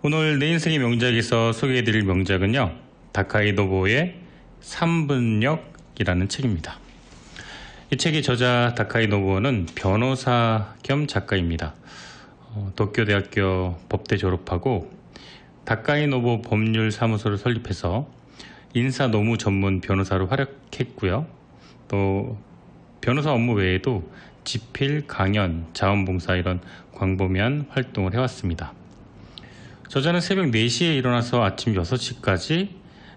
오늘 내 인생의 명작에서 소개해드릴 명작은요, 다카이 노부오의 3분역이라는 책입니다. 이 책의 저자 다카이 노부오는 변호사 겸 작가입니다. 도쿄대학교 법대 졸업하고 다카이 노부오 법률사무소를 설립해서 인사노무 전문 변호사로 활약했고요. 또 변호사 업무 외에도 집필, 강연, 자원봉사 이런 광범위한 활동을 해왔습니다. 저자는 새벽 4시에 일어나서 아침 6시까지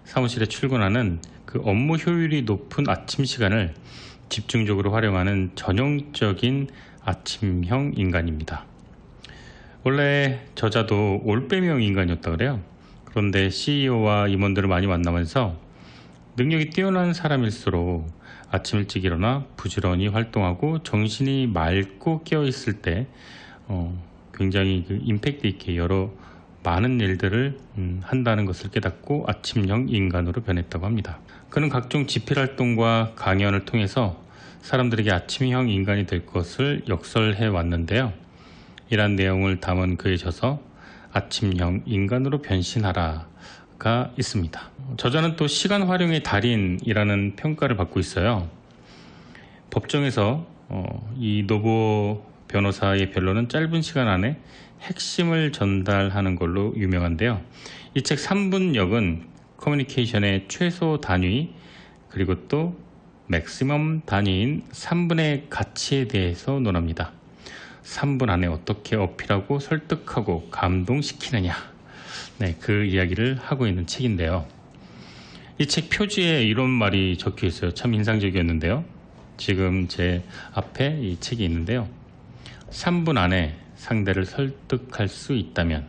사무실에 출근하는 그 업무 효율이 높은 아침 시간을 집중적으로 활용하는 전형적인 아침형 인간입니다. 원래 저자도 올빼미형 인간이었다고 그래요. 그런데 CEO와 임원들을 많이 만나면서 능력이 뛰어난 사람일수록 아침 일찍 일어나 부지런히 활동하고 정신이 맑고 깨어있을 때 굉장히 그 임팩트 있게 많은 일들을 한다는 것을 깨닫고 아침형 인간으로 변했다고 합니다. 그는 각종 집필활동과 강연을 통해서 사람들에게 아침형 인간이 될 것을 역설해 왔는데요. 이러한 내용을 담은 그의 저서 아침형 인간으로 변신하라가 있습니다. 저자는 또 시간 활용의 달인이라는 평가를 받고 있어요. 법정에서 이 노부오 변호사의 변론은 짧은 시간 안에 핵심을 전달하는 걸로 유명한데요. 이 책 3분역은 커뮤니케이션의 최소 단위 그리고 또 맥시멈 단위인 3분의 가치에 대해서 논합니다. 3분 안에 어떻게 어필하고 설득하고 감동시키느냐, 그 이야기를 하고 있는 책인데요. 이 책 표지에 이런 말이 적혀 있어요. 참 인상적이었는데요. 지금 제 앞에 이 책이 있는데요. 3분 안에 상대를 설득할 수 있다면,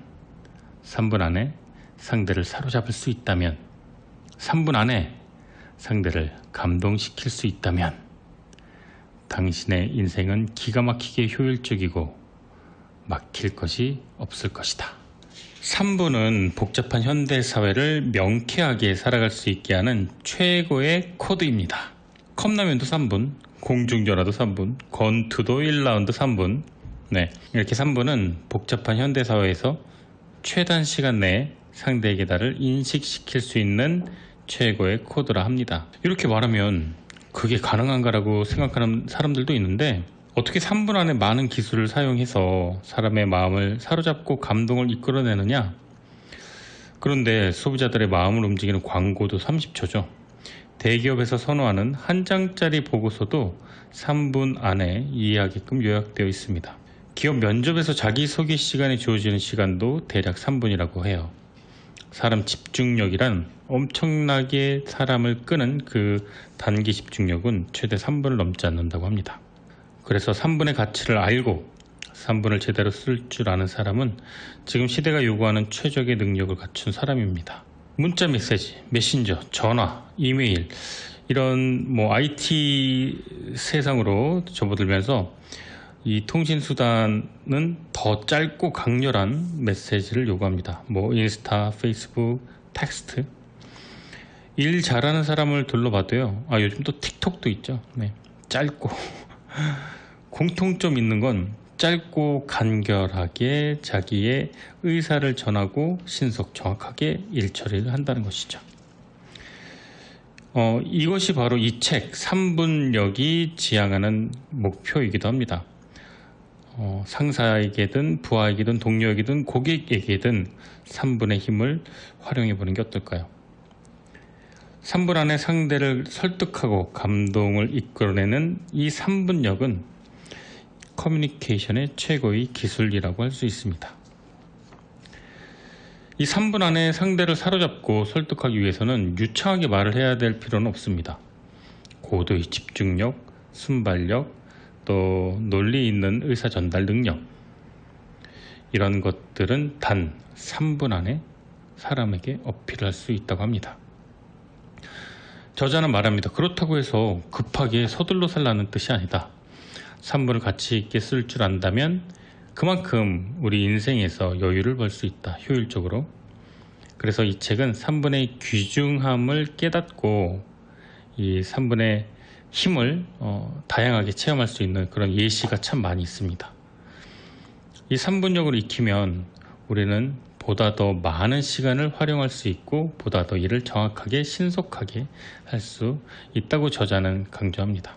3분 안에 상대를 사로잡을 수 있다면, 3분 안에 상대를 감동시킬 수 있다면 당신의 인생은 기가 막히게 효율적이고 막힐 것이 없을 것이다. 3분은 복잡한 현대사회를 명쾌하게 살아갈 수 있게 하는 최고의 코드입니다. 컵라면도 3분, 공중전화도 3분, 권투도 1라운드 3분. 이렇게 3분은 복잡한 현대사회에서 최단 시간 내에 상대에게 나를 인식시킬 수 있는 최고의 코드라 합니다. 이렇게 말하면 그게 가능한가라고 생각하는 사람들도 있는데, 어떻게 3분 안에 많은 기술을 사용해서 사람의 마음을 사로잡고 감동을 이끌어내느냐? 그런데 소비자들의 마음을 움직이는 광고도 30초죠. 대기업에서 선호하는 한 장짜리 보고서도 3분 안에 이해하게끔 요약되어 있습니다. 기업 면접에서 자기소개 시간에 주어지는 시간도 대략 3분이라고 해요. 사람 집중력이란 엄청나게 사람을 끄는 그 단기 집중력은 최대 3분을 넘지 않는다고 합니다. 그래서 3분의 가치를 알고 3분을 제대로 쓸 줄 아는 사람은 지금 시대가 요구하는 최적의 능력을 갖춘 사람입니다. 문자 메시지, 메신저, 전화, 이메일 이런 IT 세상으로 접어들면서 이 통신수단은 더 짧고 강렬한 메시지를 요구합니다. 인스타, 페이스북, 텍스트. 일 잘하는 사람을 둘러봐도요. 요즘 또 틱톡도 있죠. 짧고 공통점 있는 건 짧고 간결하게 자기의 의사를 전하고 신속 정확하게 일 처리를 한다는 것이죠. 이것이 바로 이 책 3분역이 지향하는 목표이기도 합니다. 상사에게든 부하에게든 동료에게든 고객에게든 3분의 힘을 활용해 보는 게 어떨까요? 3분 안에 상대를 설득하고 감동을 이끌어내는 이 3분역은 커뮤니케이션의 최고의 기술이라고 할 수 있습니다. 이 3분 안에 상대를 사로잡고 설득하기 위해서는 유창하게 말을 해야 될 필요는 없습니다. 고도의 집중력, 순발력, 또 논리 있는 의사 전달 능력, 이런 것들은 단 3분 안에 사람에게 어필할 수 있다고 합니다. 저자는 말합니다. 그렇다고 해서 급하게 서둘러 살라는 뜻이 아니다. 3분을 가치 있게 쓸 줄 안다면 그만큼 우리 인생에서 여유를 벌 수 있다. 효율적으로. 그래서 이 책은 3분의 귀중함을 깨닫고 이 3분의 힘을 다양하게 체험할 수 있는 그런 예시가 참 많이 있습니다. 이 3분역을 익히면 우리는 보다 더 많은 시간을 활용할 수 있고 보다 더 일을 정확하게 신속하게 할 수 있다고 저자는 강조합니다.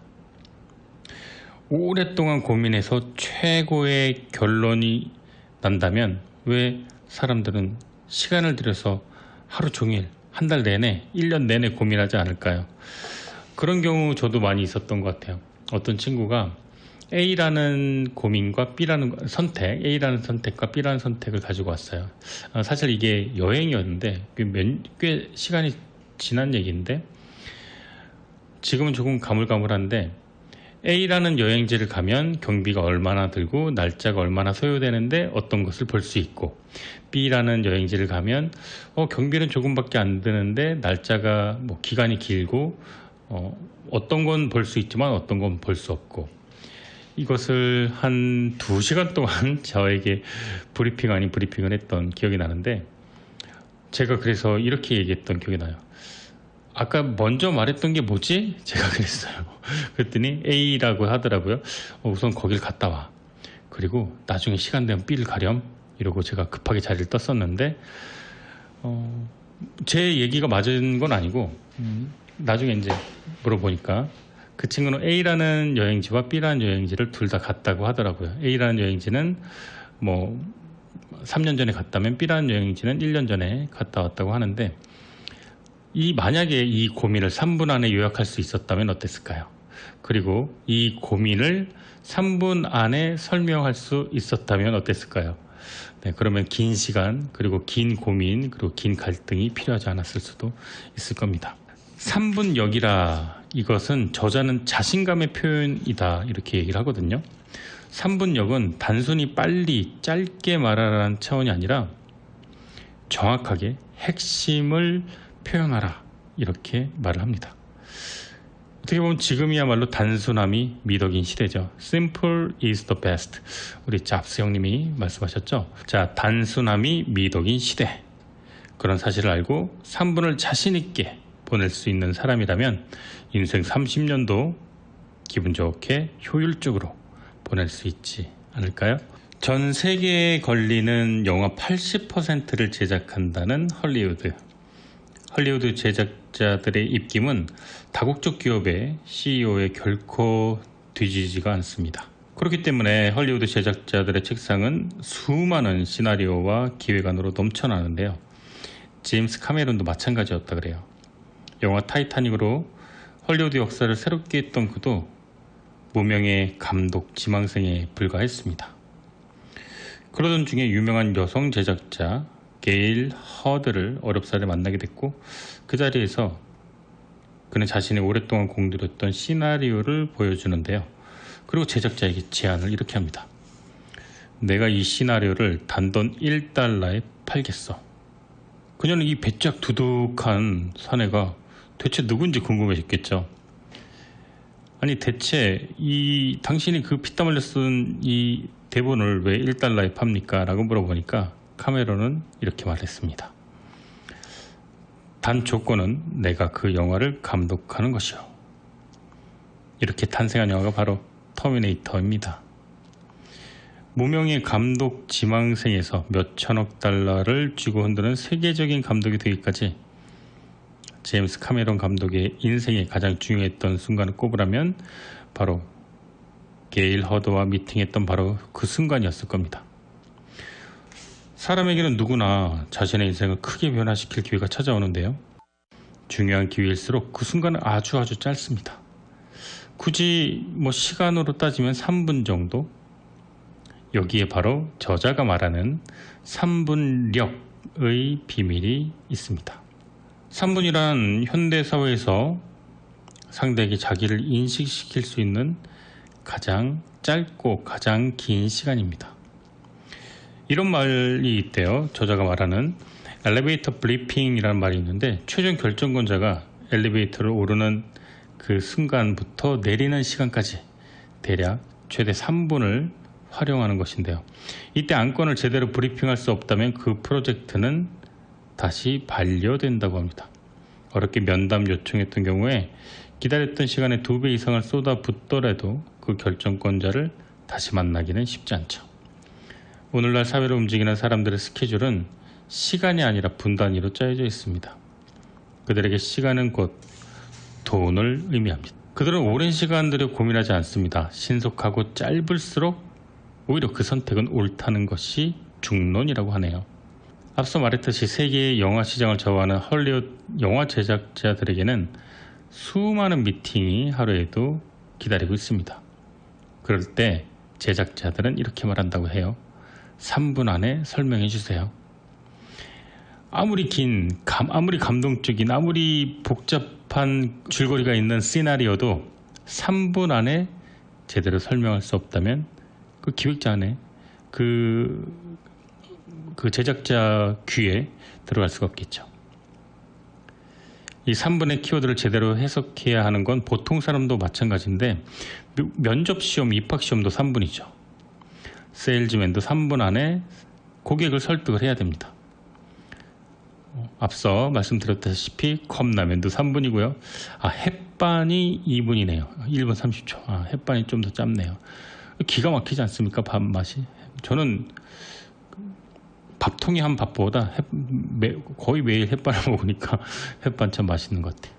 오랫동안 고민해서 최고의 결론이 난다면 왜 사람들은 시간을 들여서 하루 종일, 한 달 내내, 1년 내내 고민하지 않을까요? 그런 경우 저도 많이 있었던 것 같아요. 어떤 친구가 A라는 고민과 B라는 선택, A라는 선택과 B라는 선택을 가지고 왔어요. 사실 이게 여행이었는데 꽤 시간이 지난 얘기인데 지금은 조금 가물가물한데 A라는 여행지를 가면 경비가 얼마나 들고 날짜가 얼마나 소요되는데 어떤 것을 볼 수 있고, B라는 여행지를 가면 경비는 조금밖에 안 드는데 날짜가 기간이 길고 어떤 건 볼 수 있지만 어떤 건 볼 수 없고, 이것을 한 2시간 동안 저에게 브리핑 아닌 브리핑을 했던 기억이 나는데, 제가 그래서 이렇게 얘기했던 기억이 나요. 아까 먼저 말했던 게 뭐지? 제가 그랬어요. 그랬더니 A라고 하더라고요. 우선 거길 갔다 와. 그리고 나중에 시간 되면 B를 가렴. 이러고 제가 급하게 자리를 떴었는데 제 얘기가 맞은 건 아니고 나중에 이제 물어보니까 그 친구는 A라는 여행지와 B라는 여행지를 둘 다 갔다고 하더라고요. A라는 여행지는 3년 전에 갔다면 B라는 여행지는 1년 전에 갔다 왔다고 하는데, 만약에 이 고민을 3분 안에 요약할 수 있었다면 어땠을까요? 그리고 이 고민을 3분 안에 설명할 수 있었다면 어땠을까요? 네, 그러면 긴 시간, 그리고 긴 고민, 그리고 긴 갈등이 필요하지 않았을 수도 있을 겁니다. 3분역이라, 이것은 저자는 자신감의 표현이다 이렇게 얘기를 하거든요. 3분역은 단순히 빨리 짧게 말하라는 차원이 아니라 정확하게 핵심을 표현하라 이렇게 말을 합니다. 어떻게 보면 지금이야말로 단순함이 미덕인 시대죠. Simple is the best. 우리 잡스 형님이 말씀하셨죠. 자, 단순함이 미덕인 시대. 그런 사실을 알고 3분을 자신 있게 보낼 수 있는 사람이라면 인생 30년도 기분 좋게 효율적으로 보낼 수 있지 않을까요? 전 세계에 걸리는 영화 80%를 제작한다는 헐리우드 제작자들의 입김은 다국적 기업의 CEO에 결코 뒤지지가 않습니다. 그렇기 때문에 헐리우드 제작자들의 책상은 수많은 시나리오와 기획안으로 넘쳐나는데요. 제임스 카메론도 마찬가지였다 그래요. 영화 타이타닉으로 헐리우드 역사를 새롭게 했던 그도 무명의 감독 지망생에 불과했습니다. 그러던 중에 유명한 여성 제작자 게일 허드를 어렵사리 만나게 됐고, 그 자리에서 그는 자신이 오랫동안 공들였던 시나리오를 보여주는데요. 그리고 제작자에게 제안을 이렇게 합니다. 내가 이 시나리오를 단돈 $1에 팔겠어. 그녀는 이 배짝 두둑한 사내가 대체 누군지 궁금해졌겠죠. 아니 대체 당신이 그 피땀 흘려 쓴 이 대본을 왜 $1에 팝니까? 라고 물어보니까 카메론은 이렇게 말했습니다. 단 조건은 내가 그 영화를 감독하는 것이요. 이렇게 탄생한 영화가 바로 터미네이터입니다. 무명의 감독 지망생에서 몇천억 달러를 쥐고 흔드는 세계적인 감독이 되기까지 제임스 카메론 감독의 인생에 가장 중요했던 순간을 꼽으라면 바로 게일 허드와 미팅했던 바로 그 순간이었을 겁니다. 사람에게는 누구나 자신의 인생을 크게 변화시킬 기회가 찾아오는데요. 중요한 기회일수록 그 순간은 아주 짧습니다. 굳이 시간으로 따지면 3분 정도? 여기에 바로 저자가 말하는 3분력의 비밀이 있습니다. 3분이란 현대사회에서 상대에게 자기를 인식시킬 수 있는 가장 짧고 가장 긴 시간입니다. 이런 말이 있대요. 저자가 말하는 엘리베이터 브리핑이라는 말이 있는데, 최종 결정권자가 엘리베이터를 오르는 그 순간부터 내리는 시간까지 대략 최대 3분을 활용하는 것인데요. 이때 안건을 제대로 브리핑할 수 없다면 그 프로젝트는 다시 반려된다고 합니다. 어렵게 면담 요청했던 경우에 기다렸던 시간의 2배 이상을 쏟아붓더라도 그 결정권자를 다시 만나기는 쉽지 않죠. 오늘날 사회를 움직이는 사람들의 스케줄은 시간이 아니라 분 단위로 짜여져 있습니다. 그들에게 시간은 곧 돈을 의미합니다. 그들은 오랜 시간 들여 고민하지 않습니다. 신속하고 짧을수록 오히려 그 선택은 옳다는 것이 중론이라고 하네요. 앞서 말했듯이 세계의 영화 시장을 좌우하는 헐리우드 영화 제작자들에게는 수많은 미팅이 하루에도 기다리고 있습니다. 그럴 때 제작자들은 이렇게 말한다고 해요. 3분 안에 설명해 주세요. 아무리 아무리 감동적인, 아무리 복잡한 줄거리가 있는 시나리오도 3분 안에 제대로 설명할 수 없다면 그 기획자 안에 그 제작자 귀에 들어갈 수가 없겠죠. 이 3분의 키워드를 제대로 해석해야 하는 건 보통 사람도 마찬가지인데 면접시험, 입학시험도 3분이죠. 세일즈맨도 3분 안에 고객을 설득을 해야 됩니다. 앞서 말씀드렸다시피 컵라면도 3분이고요. 햇반이 2분이네요. 1분 30초. 햇반이 좀 더 짧네요. 기가 막히지 않습니까? 밥 맛이. 저는 밥통이 한 밥보다 거의 매일 햇반을 먹으니까 햇반 참 맛있는 것 같아요.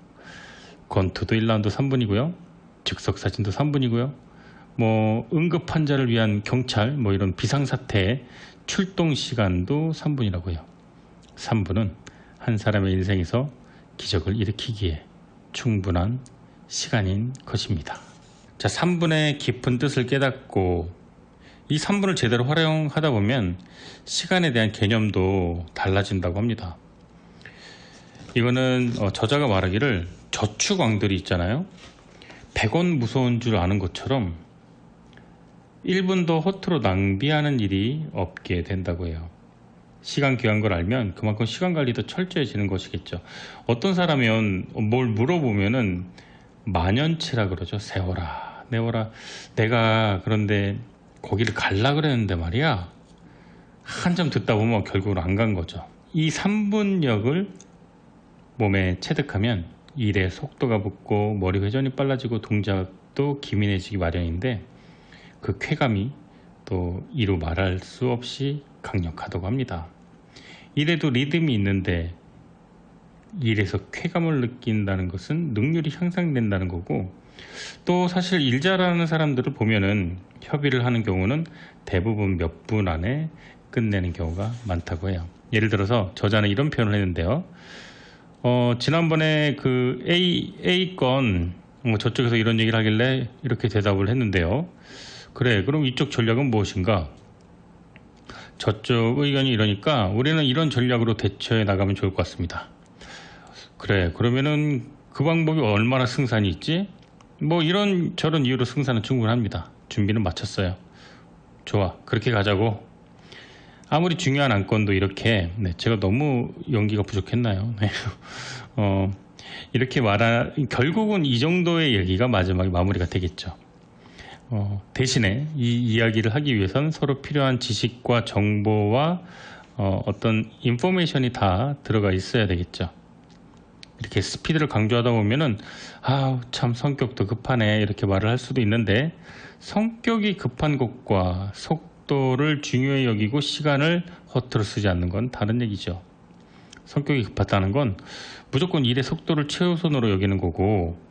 권투도 1라운드 3분이고요. 즉석사진도 3분이고요. 응급 환자를 위한 경찰, 이런 비상사태 출동 시간도 3분이라고 해요. 3분은 한 사람의 인생에서 기적을 일으키기에 충분한 시간인 것입니다. 자, 3분의 깊은 뜻을 깨닫고 이 3분을 제대로 활용하다 보면 시간에 대한 개념도 달라진다고 합니다. 이거는 저자가 말하기를 저축왕들이 있잖아요. 100원 무서운 줄 아는 것처럼 1분도 허투루 낭비하는 일이 없게 된다고 해요. 시간 귀한 걸 알면 그만큼 시간 관리도 철저해지는 것이겠죠. 어떤 사람은 뭘 물어보면은 만연치라 그러죠. 세워라, 내워라. 내가 그런데 거기를 갈라 그랬는데 말이야. 한참 듣다 보면 결국은 안 간 거죠. 이 3분력을 몸에 체득하면 일의 속도가 붙고 머리 회전이 빨라지고 동작도 기민해지기 마련인데 그 쾌감이 또 이루 말할 수 없이 강력하다고 합니다. 일에도 리듬이 있는데 일에서 쾌감을 느낀다는 것은 능률이 향상된다는 거고, 또 사실 일 잘하는 사람들을 보면은 협의를 하는 경우는 대부분 몇 분 안에 끝내는 경우가 많다고 해요. 예를 들어서 저자는 이런 표현을 했는데요. 지난번에 그 A 건 저쪽에서 이런 얘기를 하길래 이렇게 대답을 했는데요. 그래, 그럼 이쪽 전략은 무엇인가? 저쪽 의견이 이러니까 우리는 이런 전략으로 대처해 나가면 좋을 것 같습니다. 그래, 그러면은 그 방법이 얼마나 승산이 있지? 이런 저런 이유로 승산은 충분합니다. 준비는 마쳤어요. 좋아, 그렇게 가자고. 아무리 중요한 안건도 이렇게, 제가 너무 연기가 부족했나요? 이렇게 결국은 이 정도의 얘기가 마지막에 마무리가 되겠죠. 대신에 이 이야기를 하기 위해선 서로 필요한 지식과 정보와 어떤 인포메이션이 다 들어가 있어야 되겠죠. 이렇게 스피드를 강조하다 보면은 참 성격도 급하네 이렇게 말을 할 수도 있는데, 성격이 급한 것과 속도를 중요히 여기고 시간을 허투루 쓰지 않는 건 다른 얘기죠. 성격이 급하다는 건 무조건 일의 속도를 최우선으로 여기는 거고,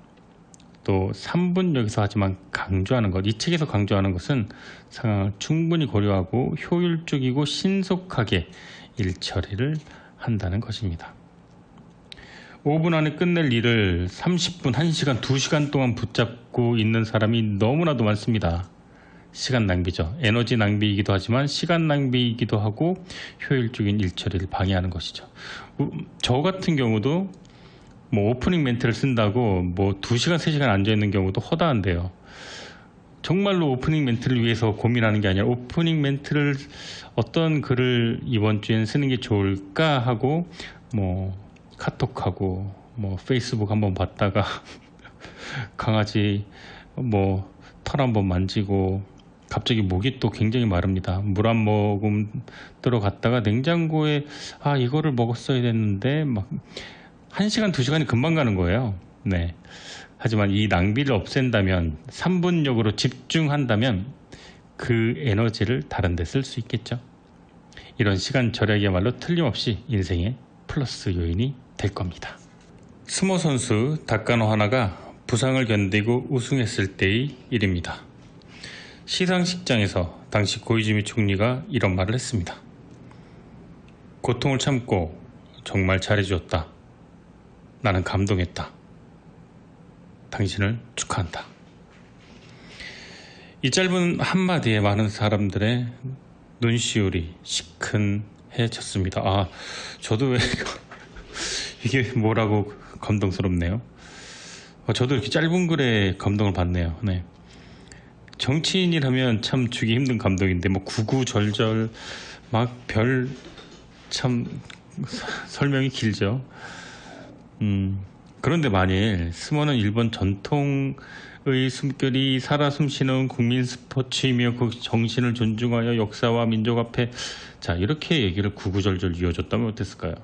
또 3분 여기서 하지만 강조하는 것, 이 책에서 강조하는 것은 상황을 충분히 고려하고 효율적이고 신속하게 일 처리를 한다는 것입니다. 5분 안에 끝낼 일을 30분, 1시간, 2시간 동안 붙잡고 있는 사람이 너무나도 많습니다. 시간 낭비죠. 에너지 낭비이기도 하지만 시간 낭비이기도 하고 효율적인 일 처리를 방해하는 것이죠. 저 같은 경우도 오프닝 멘트를 쓴다고 2시간, 3시간 앉아있는 경우도 허다한데요. 정말로 오프닝 멘트를 위해서 고민하는 게 아니라 오프닝 멘트를 어떤 글을 이번 주엔 쓰는 게 좋을까 하고 카톡하고 페이스북 한번 봤다가 강아지 털 한번 만지고 갑자기 목이 또 굉장히 마릅니다. 물 한 모금 들어갔다가 냉장고에 이거를 먹었어야 됐는데 1시간, 2시간이 금방 가는 거예요. 네. 하지만 이 낭비를 없앤다면, 3분력으로 집중한다면 그 에너지를 다른 데 쓸 수 있겠죠. 이런 시간 절약이야말로 틀림없이 인생의 플러스 요인이 될 겁니다. 스모 선수 다카노 하나가 부상을 견디고 우승했을 때의 일입니다. 시상식장에서 당시 고이즈미 총리가 이런 말을 했습니다. 고통을 참고 정말 잘해주었다. 나는 감동했다. 당신을 축하한다. 이 짧은 한마디에 많은 사람들의 눈시울이 시큰해졌습니다. 저도 왜 이게 뭐라고 감동스럽네요. 저도 이렇게 짧은 글에 감동을 받네요. 네. 정치인이라면 참 주기 힘든 감동인데 뭐 구구절절 막 별 참 설명이 길죠. 그런데 만일 스모는 일본 전통의 숨결이 살아 숨쉬는 국민 스포츠이며 그 정신을 존중하여 역사와 민족 앞에 이렇게 얘기를 구구절절 이어줬다면 어땠을까요?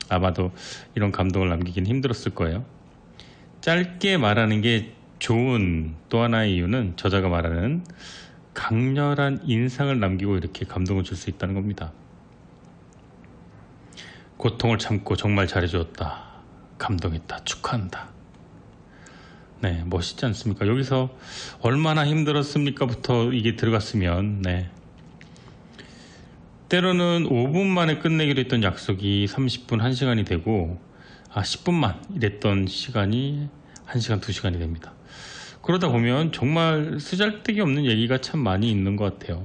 아마도 이런 감동을 남기긴 힘들었을 거예요. 짧게 말하는 게 좋은 또 하나의 이유는 저자가 말하는 강렬한 인상을 남기고 이렇게 감동을 줄 수 있다는 겁니다. 고통을 참고 정말 잘해주었다. 감동했다. 축하한다. 네, 멋있지 않습니까? 여기서 얼마나 힘들었습니까?부터 이게 들어갔으면, 네. 때로는 5분 만에 끝내기로 했던 약속이 30분, 1시간이 되고, 10분만 이랬던 시간이 1시간, 2시간이 됩니다. 그러다 보면 정말 쓰잘데기 없는 얘기가 참 많이 있는 것 같아요.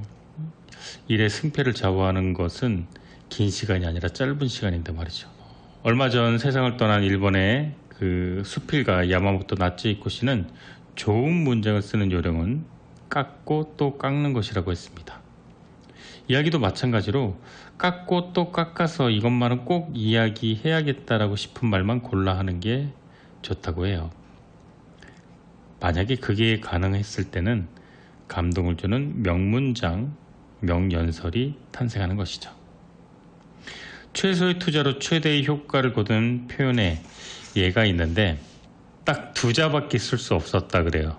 일의 승패를 좌우하는 것은 긴 시간이 아니라 짧은 시간인데 말이죠. 얼마 전 세상을 떠난 일본의 그 수필가 야마모토 나츠히코 씨는 좋은 문장을 쓰는 요령은 깎고 또 깎는 것이라고 했습니다. 이야기도 마찬가지로 깎고 또 깎아서 이것만은 꼭 이야기해야겠다라고 싶은 말만 골라 하는 게 좋다고 해요. 만약에 그게 가능했을 때는 감동을 주는 명문장, 명연설이 탄생하는 것이죠. 최소의 투자로 최대의 효과를 거둔 표현에 예가 있는데 딱 2자밖에 쓸 수 없었다 그래요.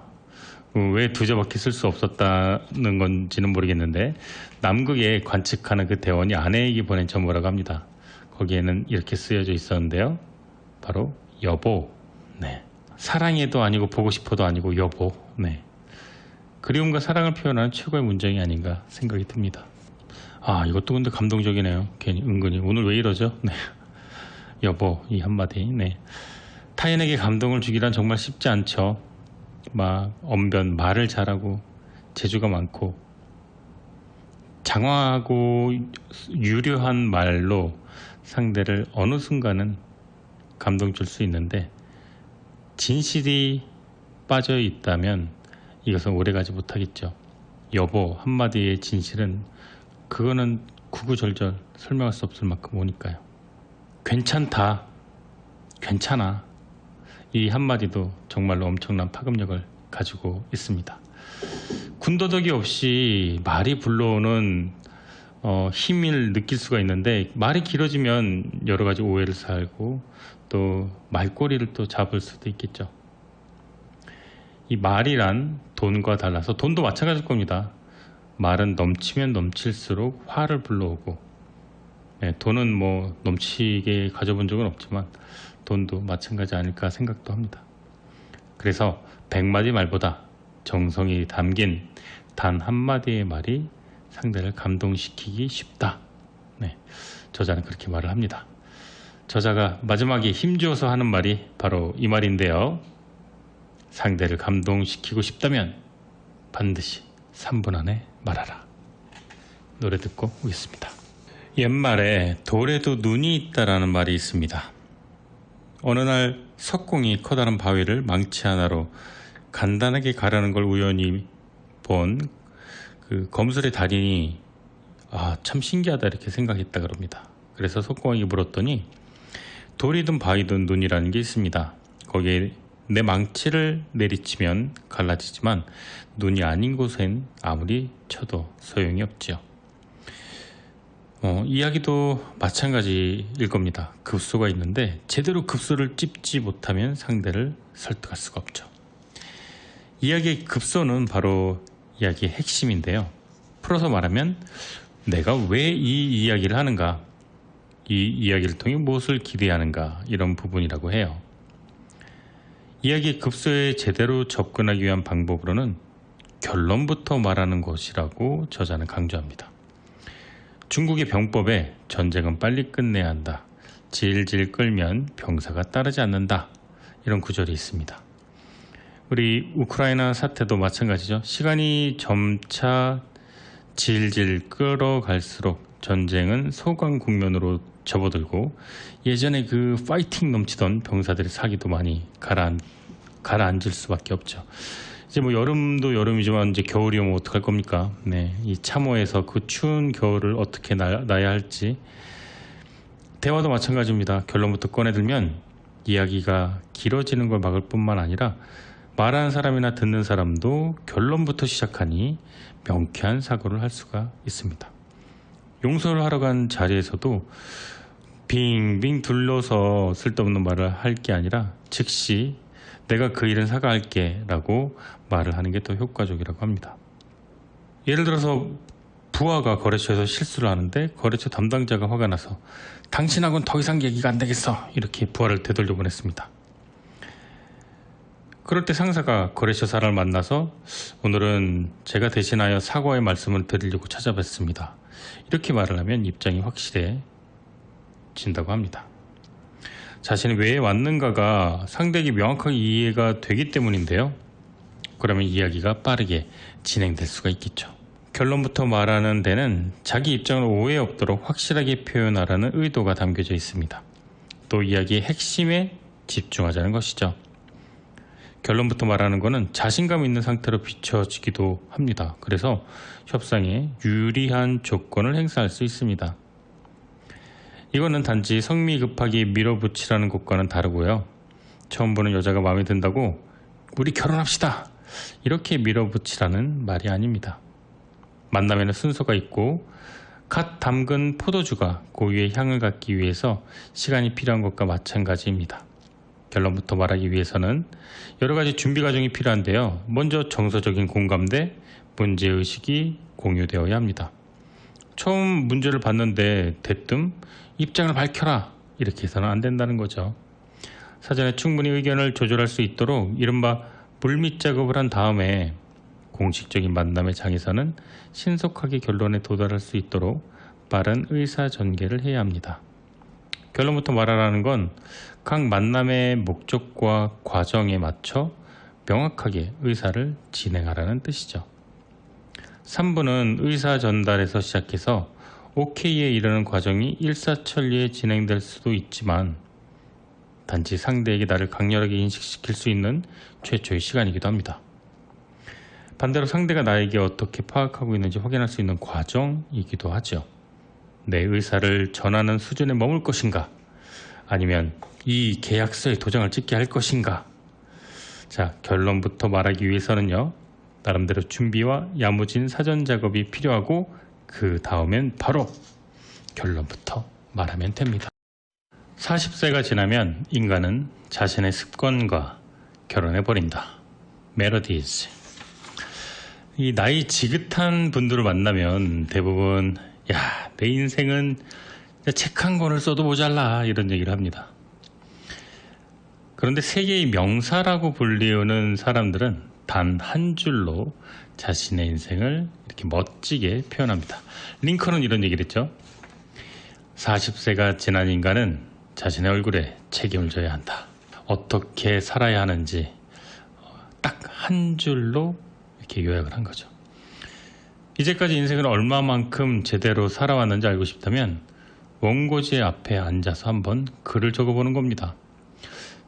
왜 2자밖에 쓸 수 없었다는 건지는 모르겠는데 남극에 관측하는 그 대원이 아내에게 보낸 전보라고 합니다. 거기에는 이렇게 쓰여져 있었는데요. 바로 여보. 네. 사랑해도 아니고 보고 싶어도 아니고 여보. 네. 그리움과 사랑을 표현하는 최고의 문장이 아닌가 생각이 듭니다. 이것도 근데 감동적이네요. 괜히 은근히 오늘 왜 이러죠? 네. 여보 이 한마디. 네. 타인에게 감동을 주기란 정말 쉽지 않죠. 막 언변 말을 잘하고 재주가 많고 장황하고 유려한 말로 상대를 어느 순간은 감동 줄 수 있는데 진실이 빠져 있다면 이것은 오래가지 못하겠죠. 여보 한마디의 진실은 그거는 구구절절 설명할 수 없을 만큼 오니까요. 괜찮다. 괜찮아. 이 한마디도 정말로 엄청난 파급력을 가지고 있습니다. 군더더기 없이 말이 불러오는 힘을 느낄 수가 있는데 말이 길어지면 여러 가지 오해를 살고 또 말꼬리를 또 잡을 수도 있겠죠. 이 말이란 돈과 달라서 돈도 마찬가지일 겁니다. 말은 넘치면 넘칠수록 화를 불러오고 돈은 뭐 넘치게 가져본 적은 없지만 돈도 마찬가지 아닐까 생각도 합니다. 그래서 100마디 말보다 정성이 담긴 단 한마디의 말이 상대를 감동시키기 쉽다. 네, 저자는 그렇게 말을 합니다. 저자가 마지막에 힘주어서 하는 말이 바로 이 말인데요. 상대를 감동시키고 싶다면 반드시 3분 안에 말하라. 노래 듣고 오겠습니다. 옛말에 돌에도 눈이 있다라는 말이 있습니다. 어느 날 석공이 커다란 바위를 망치 하나로 간단하게 가려는 걸 우연히 본 그 검술의 달인이 참 신기하다 이렇게 생각했다 그럽니다. 그래서 석공에게 물었더니 돌이든 바위든 눈이라는 게 있습니다. 거기에 내 망치를 내리치면 갈라지지만 눈이 아닌 곳엔 아무리 쳐도 소용이 없지요. 이야기도 마찬가지일 겁니다. 급소가 있는데 제대로 급소를 찝지 못하면 상대를 설득할 수가 없죠. 이야기의 급소는 바로 이야기의 핵심인데요. 풀어서 말하면 내가 왜 이 이야기를 하는가, 이 이야기를 통해 무엇을 기대하는가, 이런 부분이라고 해요. 이야기 급소에 제대로 접근하기 위한 방법으로는 결론부터 말하는 것이라고 저자는 강조합니다. 중국의 병법에 전쟁은 빨리 끝내야 한다, 질질 끌면 병사가 따르지 않는다, 이런 구절이 있습니다. 우리 우크라이나 사태도 마찬가지죠. 시간이 점차 질질 끌어갈수록 전쟁은 소강 국면으로 접어들고, 예전에 그 파이팅 넘치던 병사들의 사기도 많이 가라앉을 수밖에 없죠. 이제 뭐 여름도 여름이지만 이제 겨울이 오면 어떡할 겁니까? 네, 이 참호에서 그 추운 겨울을 어떻게 나야 할지. 대화도 마찬가지입니다. 결론부터 꺼내들면 이야기가 길어지는 걸 막을 뿐만 아니라 말하는 사람이나 듣는 사람도 결론부터 시작하니 명쾌한 사고를 할 수가 있습니다. 용서를 하러 간 자리에서도 빙빙 둘러서 쓸데없는 말을 할 게 아니라 즉시 내가 그 일은 사과할게 라고 말을 하는 게 더 효과적이라고 합니다. 예를 들어서 부하가 거래처에서 실수를 하는데 거래처 담당자가 화가 나서 당신하고는 더 이상 얘기가 안 되겠어, 이렇게 부하를 되돌려 보냈습니다. 그럴 때 상사가 거래처 사람을 만나서 오늘은 제가 대신하여 사과의 말씀을 드리려고 찾아뵀습니다, 이렇게 말을 하면 입장이 확실해진다고 합니다. 자신이 왜 왔는가가 상대에게 명확하게 이해가 되기 때문인데요. 그러면 이야기가 빠르게 진행될 수가 있겠죠. 결론부터 말하는 데는 자기 입장을 오해 없도록 확실하게 표현하라는 의도가 담겨져 있습니다. 또 이야기의 핵심에 집중하자는 것이죠. 결론부터 말하는 것은 자신감 있는 상태로 비춰지기도 합니다. 그래서 협상에 유리한 조건을 행사할 수 있습니다. 이거는 단지 성미 급하게 밀어붙이라는 것과는 다르고요. 처음 보는 여자가 마음에 든다고 우리 결혼합시다, 이렇게 밀어붙이라는 말이 아닙니다. 만남에는 순서가 있고 갓 담근 포도주가 고유의 향을 갖기 위해서 시간이 필요한 것과 마찬가지입니다. 결론부터 말하기 위해서는 여러 가지 준비 과정이 필요한데요. 먼저 정서적인 공감대, 문제의식이 공유되어야 합니다. 처음 문제를 봤는데 대뜸 입장을 밝혀라, 이렇게 해서는 안 된다는 거죠. 사전에 충분히 의견을 조절할 수 있도록 이른바 물밑 작업을 한 다음에 공식적인 만남의 장에서는 신속하게 결론에 도달할 수 있도록 빠른 의사 전개를 해야 합니다. 결론부터 말하라는 건 각 만남의 목적과 과정에 맞춰 명확하게 의사를 진행하라는 뜻이죠. 3부는 의사 전달에서 시작해서 OK에 이르는 과정이 일사천리에 진행될 수도 있지만 단지 상대에게 나를 강렬하게 인식시킬 수 있는 최초의 시간이기도 합니다. 반대로 상대가 나에게 어떻게 파악하고 있는지 확인할 수 있는 과정이기도 하죠. 내 의사를 전하는 수준에 머물 것인가, 아니면 이 계약서에 도장을 찍게 할 것인가. 자, 결론부터 말하기 위해서는요, 나름대로 준비와 야무진 사전 작업이 필요하고 그 다음엔 바로 결론부터 말하면 됩니다. 40세가 지나면 인간은 자신의 습관과 결혼해버린다. 메로디즈. 이 나이 지긋한 분들을 만나면 대부분 내 인생은 책 한 권을 써도 모자라, 이런 얘기를 합니다. 그런데 세계의 명사라고 불리우는 사람들은 단 한 줄로 자신의 인생을 이렇게 멋지게 표현합니다. 링컨은 이런 얘기를 했죠. 40세가 지난 인간은 자신의 얼굴에 책임을 져야 한다. 어떻게 살아야 하는지 딱 한 줄로 이렇게 요약을 한 거죠. 이제까지 인생을 얼마만큼 제대로 살아왔는지 알고 싶다면 원고지 앞에 앉아서 한번 글을 적어보는 겁니다.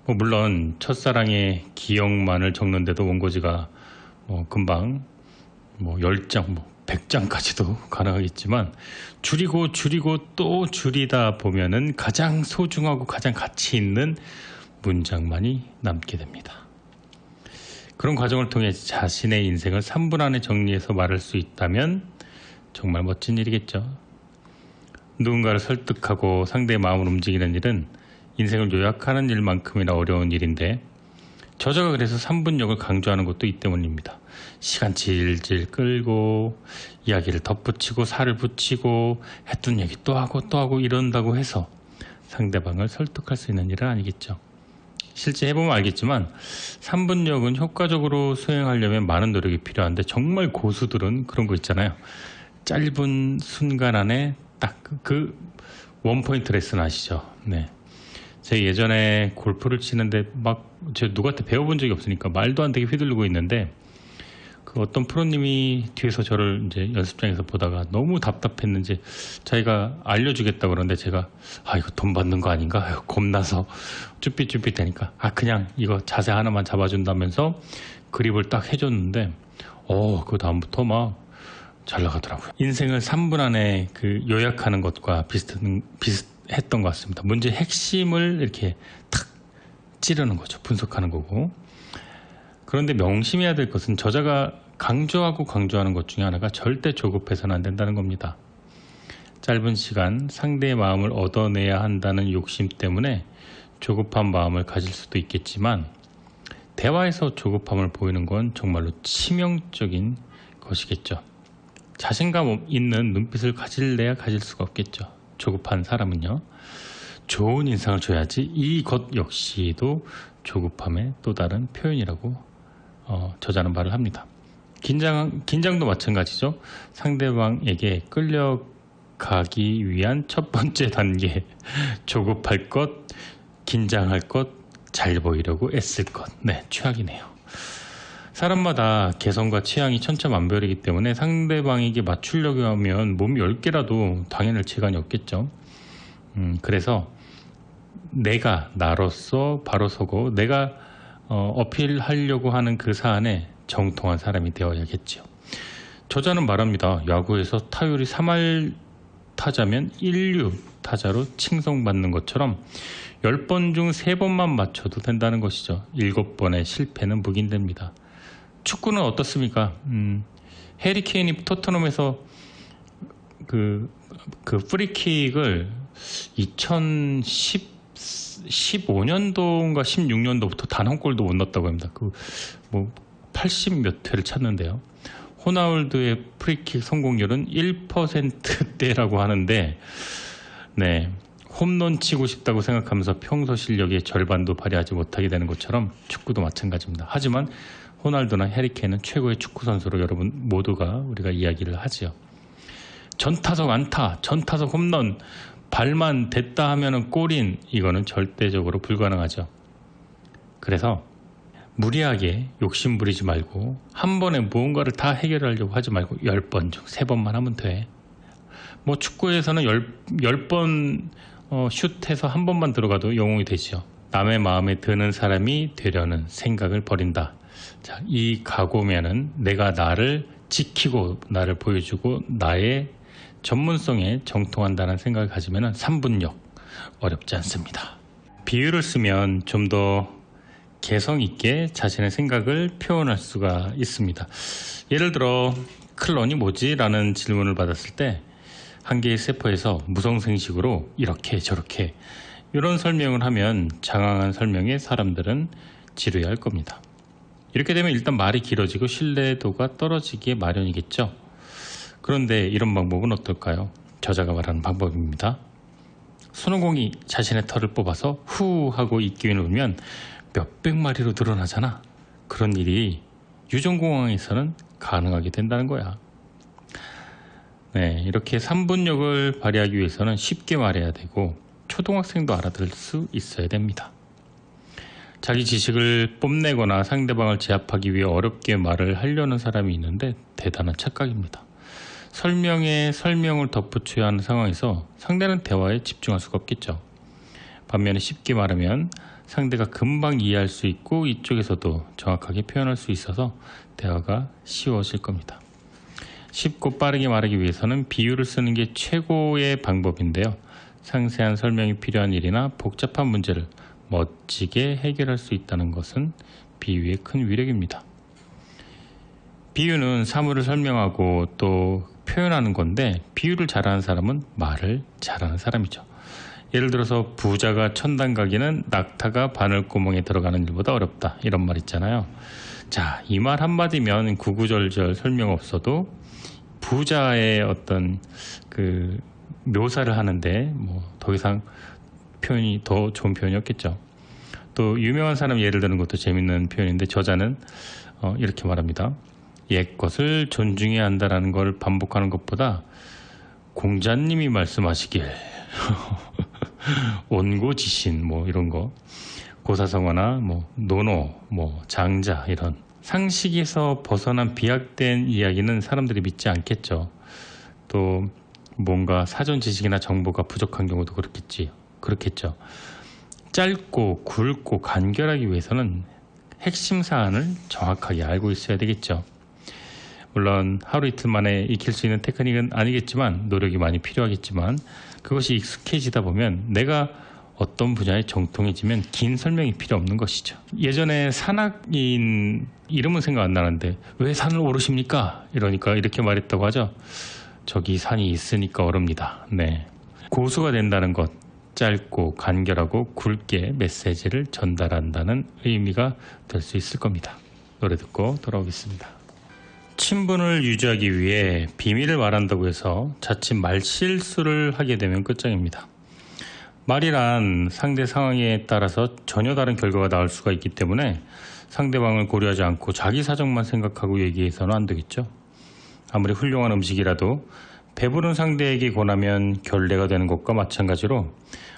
물론 첫사랑의 기억만을 적는데도 원고지가 금방 10장, 100장까지도 가능하겠지만 줄이고 또 줄이다 보면은 가장 소중하고 가장 가치 있는 문장만이 남게 됩니다. 그런 과정을 통해 자신의 인생을 3분 안에 정리해서 말할 수 있다면 정말 멋진 일이겠죠. 누군가를 설득하고 상대의 마음을 움직이는 일은 인생을 요약하는 일만큼이나 어려운 일인데 저자가 그래서 3분력을 강조하는 것도 이 때문입니다. 시간 질질 끌고 이야기를 덧붙이고 살을 붙이고 했던 얘기 또 하고 이런다고 해서 상대방을 설득할 수 있는 일은 아니겠죠. 실제 해보면 알겠지만 3분력은 효과적으로 수행하려면 많은 노력이 필요한데 정말 고수들은 그런 거 있잖아요. 짧은 순간 안에 딱 그 원포인트 레슨 아시죠? 네. 제가 예전에 골프를 치는데 제가 누구한테 배워본 적이 없으니까 말도 안 되게 휘둘르고 있는데 그 어떤 프로님이 뒤에서 저를 이제 연습장에서 보다가 너무 답답했는지 자기가 알려주겠다고 그러는데 제가 이거 돈 받는 거 아닌가 겁나서 쭈삣쭈삣 되니까 그냥 이거 자세 하나만 잡아준다면서 그립을 딱 해줬는데 그 다음부터 막 잘 나가더라고요. 인생을 3분 안에 그 요약하는 것과 비슷했던 것 같습니다. 문제 핵심을 이렇게 탁 찌르는 거죠. 분석하는 거고. 그런데 명심해야 될 것은 저자가 강조하는 것 중에 하나가 절대 조급해서는 안 된다는 겁니다. 짧은 시간 상대의 마음을 얻어내야 한다는 욕심 때문에 조급한 마음을 가질 수도 있겠지만 대화에서 조급함을 보이는 건 정말로 치명적인 것이겠죠. 자신감 있는 눈빛을 가질래야 가질 수가 없겠죠. 조급한 사람은요. 좋은 인상을 줘야지 이것 역시도 조급함의 또 다른 표현이라고 저자는 말을 합니다. 긴장도 마찬가지죠. 상대방에게 끌려가기 위한 첫 번째 단계 조급할 것, 긴장할 것, 잘 보이려고 애쓸 것. 네, 최악이네요. 사람마다 개성과 취향이 천차만별이기 때문에 상대방에게 맞추려고 하면 몸이 10개라도 당연할 재간이 없겠죠. 그래서 내가 나로서 바로 서고 내가 어필하려고 하는 그 사안에 정통한 사람이 되어야겠죠. 저자는 말합니다. 야구에서 타율이 3할 타자면 1류 타자로 칭송받는 것처럼 10번 중 3번만 맞춰도 된다는 것이죠. 7번의 실패는 묵인됩니다. 축구는 어떻습니까? 해리 케인이 토트넘에서 그 프리킥을 2015년도인가 16년도부터 단 한 골도 못 넣었다고 합니다. 80 몇 회를 찼는데요. 호나울두의 프리킥 성공률은 1%대라고 하는데, 네, 홈런 치고 싶다고 생각하면서 평소 실력의 절반도 발휘하지 못하게 되는 것처럼 축구도 마찬가지입니다. 하지만 호날두나 해리케인은 최고의 축구 선수로 여러분 모두가 우리가 이야기를 하지요. 전타석 안타, 전타석 홈런, 발만 댔다 하면은 골인, 이거는 절대적으로 불가능하죠. 그래서 무리하게 욕심 부리지 말고 한 번에 무언가를 다 해결하려고 하지 말고 10번 중 3번만 하면 돼. 축구에서는 10번 슛해서 한 번만 들어가도 영웅이 되지요. 남의 마음에 드는 사람이 되려는 생각을 버린다. 자, 이 각오면은 내가 나를 지키고 나를 보여주고 나의 전문성에 정통한다는 생각을 가지면은 3분력 어렵지 않습니다. 비유를 쓰면 좀 더 개성 있게 자신의 생각을 표현할 수가 있습니다. 예를 들어 클론이 뭐지? 라는 질문을 받았을 때 한 개의 세포에서 무성생식으로 이렇게 저렇게 이런 설명을 하면 장황한 설명에 사람들은 지루해할 겁니다. 이렇게 되면 일단 말이 길어지고 신뢰도가 떨어지기에 마련이겠죠. 그런데 이런 방법은 어떨까요? 저자가 말하는 방법입니다. 손오공이 자신의 털을 뽑아서 후 하고 입기운을 울면 몇백 마리로 늘어나잖아. 그런 일이 유전공학에서는 가능하게 된다는 거야. 네, 이렇게 3분력을 발휘하기 위해서는 쉽게 말해야 되고 초등학생도 알아들을 수 있어야 됩니다. 자기 지식을 뽐내거나 상대방을 제압하기 위해 어렵게 말을 하려는 사람이 있는데 대단한 착각입니다. 설명에 설명을 덧붙여야 하는 상황에서 상대는 대화에 집중할 수가 없겠죠. 반면에 쉽게 말하면 상대가 금방 이해할 수 있고 이쪽에서도 정확하게 표현할 수 있어서 대화가 쉬워질 겁니다. 쉽고 빠르게 말하기 위해서는 비유를 쓰는 게 최고의 방법인데요. 상세한 설명이 필요한 일이나 복잡한 문제를 멋지게 해결할 수 있다는 것은 비유의 큰 위력입니다. 비유는 사물을 설명하고 또 표현하는 건데 비유를 잘하는 사람은 말을 잘하는 사람이죠. 예를 들어서 부자가 천당 가기는 낙타가 바늘구멍에 들어가는 일보다 어렵다, 이런 말 있잖아요. 자, 이 말 한마디면 구구절절 설명 없어도 부자의 어떤 그 묘사를 하는데 뭐 더 이상 표현이 더 좋은 표현이 없겠죠. 또 유명한 사람 예를 드는 것도 재밌는 표현인데, 저자는 이렇게 말합니다. 옛것을 존중해야 한다라는 걸 반복하는 것보다 공자님이 말씀하시길 온고지신 뭐 이런 거, 고사성어나 뭐 노노, 뭐 장자, 이런 상식에서 벗어난 비약된 이야기는 사람들이 믿지 않겠죠. 또 뭔가 사전 지식이나 정보가 부족한 경우도 그렇겠죠. 짧고 굵고 간결하기 위해서는 핵심 사안을 정확하게 알고 있어야 되겠죠. 물론 하루 이틀 만에 익힐 수 있는 테크닉은 아니겠지만, 노력이 많이 필요하겠지만, 그것이 익숙해지다 보면 내가 어떤 분야에 정통해지면 긴 설명이 필요 없는 것이죠. 예전에 산악인 이름은 생각 안 나는데 왜 산을 오르십니까? 이러니까 이렇게 말했다고 하죠. 저기 산이 있으니까 오릅니다. 네. 고수가 된다는 것, 짧고 간결하고 굵게 메시지를 전달한다는 의미가 될 수 있을 겁니다. 노래 듣고 돌아오겠습니다. 친분을 유지하기 위해 비밀을 말한다고 해서 자칫 말실수를 하게 되면 끝장입니다. 말이란 상대 상황에 따라서 전혀 다른 결과가 나올 수가 있기 때문에 상대방을 고려하지 않고 자기 사정만 생각하고 얘기해서는 안 되겠죠. 아무리 훌륭한 음식이라도 배부른 상대에게 권하면 결례가 되는 것과 마찬가지로,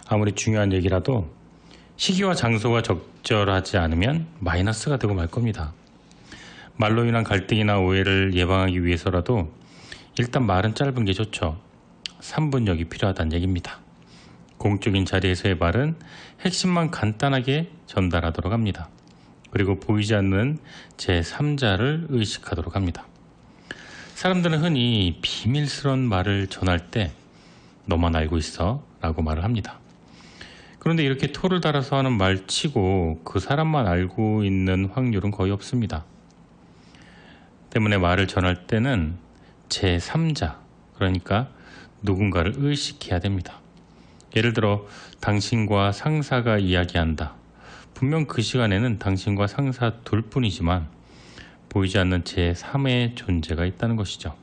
아무리 중요한 얘기라도 시기와 장소가 적절하지 않으면 마이너스가 되고 말 겁니다. 말로 인한 갈등이나 오해를 예방하기 위해서라도 일단 말은 짧은 게 좋죠. 3분력이 필요하다는 얘기입니다. 공적인 자리에서의 말은 핵심만 간단하게 전달하도록 합니다. 그리고 보이지 않는 제3자를 의식하도록 합니다. 사람들은 흔히 비밀스러운 말을 전할 때 너만 알고 있어 라고 말을 합니다. 그런데 이렇게 토를 달아서 하는 말치고 그 사람만 알고 있는 확률은 거의 없습니다. 때문에 말을 전할 때는 제3자, 그러니까 누군가를 의식해야 됩니다. 예를 들어 당신과 상사가 이야기한다. 분명 그 시간에는 당신과 상사 둘뿐이지만 보이지 않는 제3의 존재가 있다는 것이죠.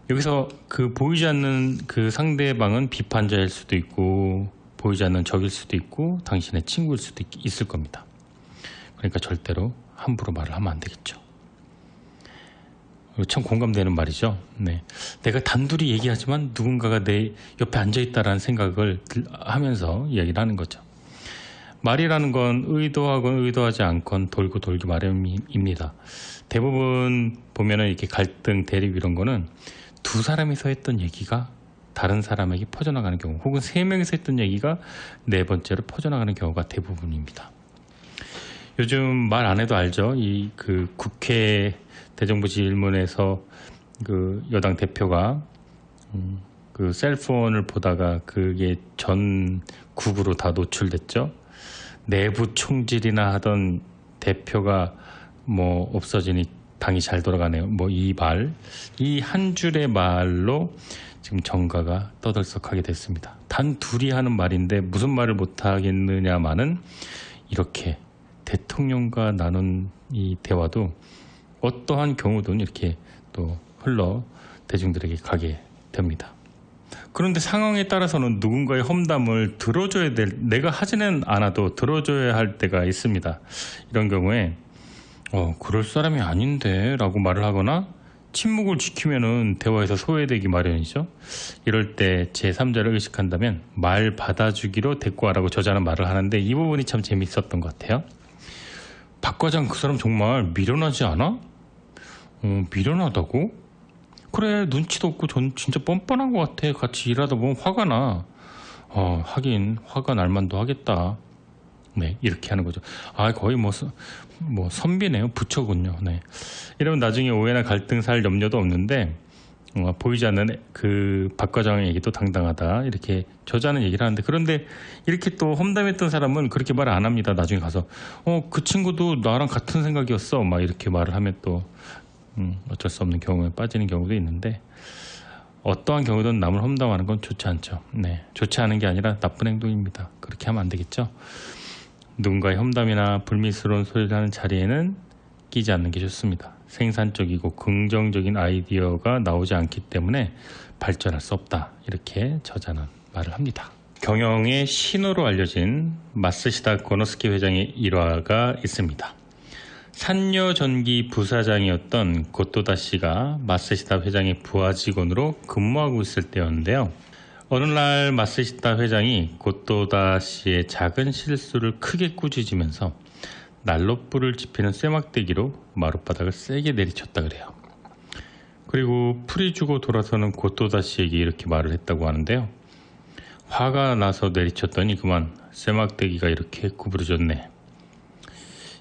여기서 그 보이지 않는 그 상대방은 비판자일 수도 있고, 보이지 않는 적일 수도 있고, 당신의 친구일 수도 있을 겁니다. 그러니까 절대로 함부로 말을 하면 안 되겠죠. 참 공감되는 말이죠. 네. 내가 단둘이 얘기하지만 누군가가 내 옆에 앉아있다라는 생각을 하면서 이야기를 하는 거죠. 말이라는 건 의도하건 의도하지 않건 돌고 돌기 마련입니다. 대부분 보면은 이렇게 갈등, 대립 이런 거는 두 사람이서 했던 얘기가 다른 사람에게 퍼져나가는 경우, 혹은 세 명이서 했던 얘기가 네 번째로 퍼져나가는 경우가 대부분입니다. 요즘 말 안 해도 알죠. 이 그 국회 대정부질문에서 그 여당 대표가 그 셀폰을 보다가 그게 전국으로 다 노출됐죠. 내부 총질이나 하던 대표가 뭐 없어지니 당이 잘 돌아가네요. 뭐 이 말, 이 한 줄의 말로 지금 정가가 떠들썩하게 됐습니다. 단 둘이 하는 말인데 무슨 말을 못하겠느냐마는, 이렇게 대통령과 나눈 이 대화도 어떠한 경우든 이렇게 또 흘러 대중들에게 가게 됩니다. 그런데 상황에 따라서는 누군가의 험담을 들어줘야 내가 하지는 않아도 들어줘야 할 때가 있습니다. 이런 경우에 그럴 사람이 아닌데 라고 말을 하거나 침묵을 지키면은 대화에서 소외되기 마련이죠. 이럴 때 제3자를 의식한다면 말 받아주기로 대꾸하라고 저자는 말을 하는데, 이 부분이 참 재밌었던 것 같아요. 박 과장 그 사람 정말 미련하지 않아? 미련하다고? 그래, 눈치도 없고 전 진짜 뻔뻔한 것 같아. 같이 일하다 보면 화가 나. 하긴 화가 날 만도 하겠다. 네, 이렇게 하는 거죠. 거의 뭐 선비네요. 부처군요. 네. 이러면 나중에 오해나 갈등 살 염려도 없는데, 보이지 않는 그 박 과장의 얘기도 당당하다, 이렇게 저자는 얘기를 하는데, 그런데 이렇게 또 험담했던 사람은 그렇게 말 안 합니다. 나중에 가서 그 친구도 나랑 같은 생각이었어 막 이렇게 말을 하면 또 어쩔 수 없는 경우에 빠지는 경우도 있는데, 어떠한 경우든 남을 험담하는 건 좋지 않죠. 네, 좋지 않은 게 아니라 나쁜 행동입니다. 그렇게 하면 안 되겠죠. 누군가의 험담이나 불미스러운 소리를 하는 자리에는 끼지 않는 게 좋습니다. 생산적이고 긍정적인 아이디어가 나오지 않기 때문에 발전할 수 없다. 이렇게 저자는 말을 합니다. 경영의 신호로 알려진 마쓰시다 고노스키 회장의 일화가 있습니다. 산여전기 부사장이었던 고토다 씨가 마쓰시다 회장의 부하 직원으로 근무하고 있을 때였는데요. 어느 날 마쓰시다 회장이 고토다 씨의 작은 실수를 크게 꾸짖으면서 난로불을 지피는 쇠막대기로 마룻바닥을 세게 내리쳤다 그래요. 그리고 풀이 주고 돌아서는 고토다 씨에게 이렇게 말을 했다고 하는데요. 화가 나서 내리쳤더니 그만 쇠막대기가 이렇게 구부러졌네.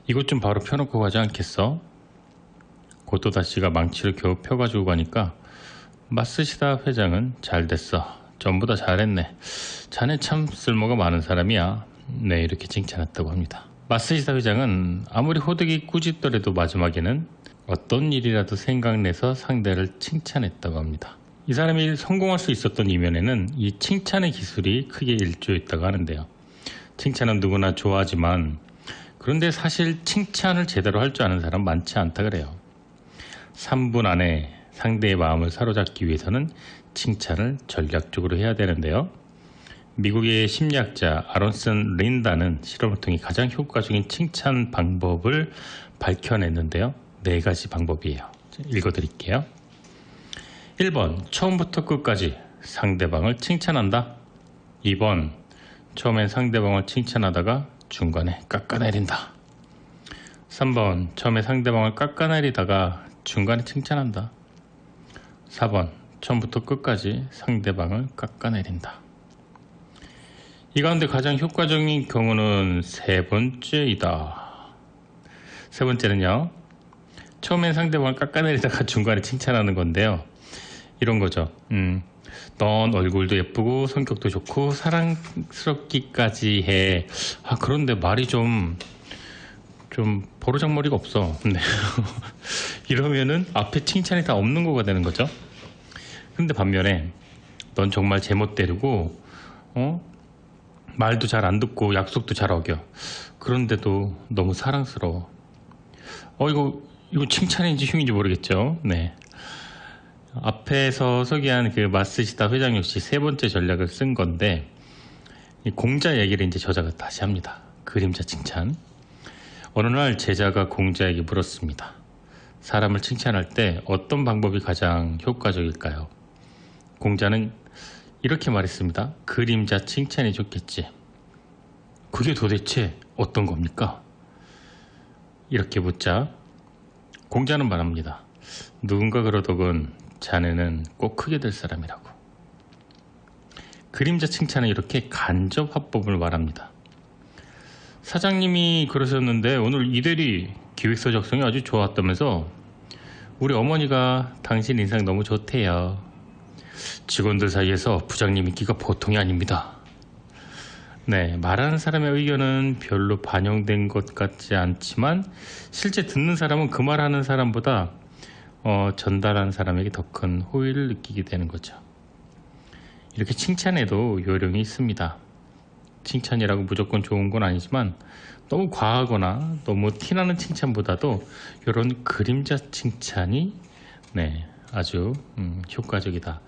이것 좀 바로 펴놓고 가지 않겠어? 고토다 씨가 망치를 겨우 펴가지고 가니까 마쓰시다 회장은 잘 됐어. 전부 다 잘했네. 자네 참 쓸모가 많은 사람이야. 네, 이렇게 칭찬했다고 합니다. 마쓰시다 회장은 아무리 호되게 꾸짖더라도 마지막에는 어떤 일이라도 생각내서 상대를 칭찬했다고 합니다. 이 사람이 성공할 수 있었던 이면에는 이 칭찬의 기술이 크게 일조했다고 하는데요. 칭찬은 누구나 좋아하지만 그런데 사실 칭찬을 제대로 할 줄 아는 사람 많지 않다 그래요. 3분 안에 상대의 마음을 사로잡기 위해서는 칭찬을 전략적으로 해야 되는데요. 미국의 심리학자 아론슨 린다는 실험을 통해 가장 효과적인 칭찬 방법을 밝혀냈는데요. 4가지 방법이에요. 읽어드릴게요. 1번, 처음부터 끝까지 상대방을 칭찬한다. 2번, 처음엔 상대방을 칭찬하다가 중간에 깎아내린다. 3번, 처음에 상대방을 깎아내리다가 중간에 칭찬한다. 4번, 처음부터 끝까지 상대방을 깎아내린다. 이 가운데 가장 효과적인 경우는 3번째이다. 3번째는요, 처음엔 상대방을 깎아내리다가 중간에 칭찬하는 건데요. 이런 거죠. 넌 얼굴도 예쁘고 성격도 좋고 사랑스럽기까지 해. 그런데 말이 좀 버르장머리가 없어. 네. 이러면은 앞에 칭찬이 다 없는 거가 되는 거죠. 근데 반면에 넌 정말 제멋대로고 말도 잘 안 듣고 약속도 잘 어겨. 그런데도 너무 사랑스러워. 이거 칭찬인지 흉인지 모르겠죠. 네. 앞에서 소개한 그 마쓰시다 회장 역시 3번째 전략을 쓴 건데, 이 공자 얘기를 이제 저자가 다시 합니다. 그림자 칭찬. 어느 날 제자가 공자에게 물었습니다. 사람을 칭찬할 때 어떤 방법이 가장 효과적일까요? 공자는 이렇게 말했습니다. 그림자 칭찬이 좋겠지. 그게 도대체 어떤 겁니까? 이렇게 묻자 공자는 말합니다. 누군가 그러더군 자네는 꼭 크게 될 사람이라고. 그림자 칭찬은 이렇게 간접 화법을 말합니다. 사장님이 그러셨는데 오늘 이대리 기획서 작성이 아주 좋았다면서 우리 어머니가 당신 인상 너무 좋대요. 직원들 사이에서 부장님 인기가 보통이 아닙니다. 네, 말하는 사람의 의견은 별로 반영된 것 같지 않지만 실제 듣는 사람은 그 말하는 사람보다 전달하는 사람에게 더 큰 호의를 느끼게 되는 거죠. 이렇게 칭찬에도 요령이 있습니다. 칭찬이라고 무조건 좋은 건 아니지만 너무 과하거나 너무 티나는 칭찬보다도 이런 그림자 칭찬이 아주 효과적이다.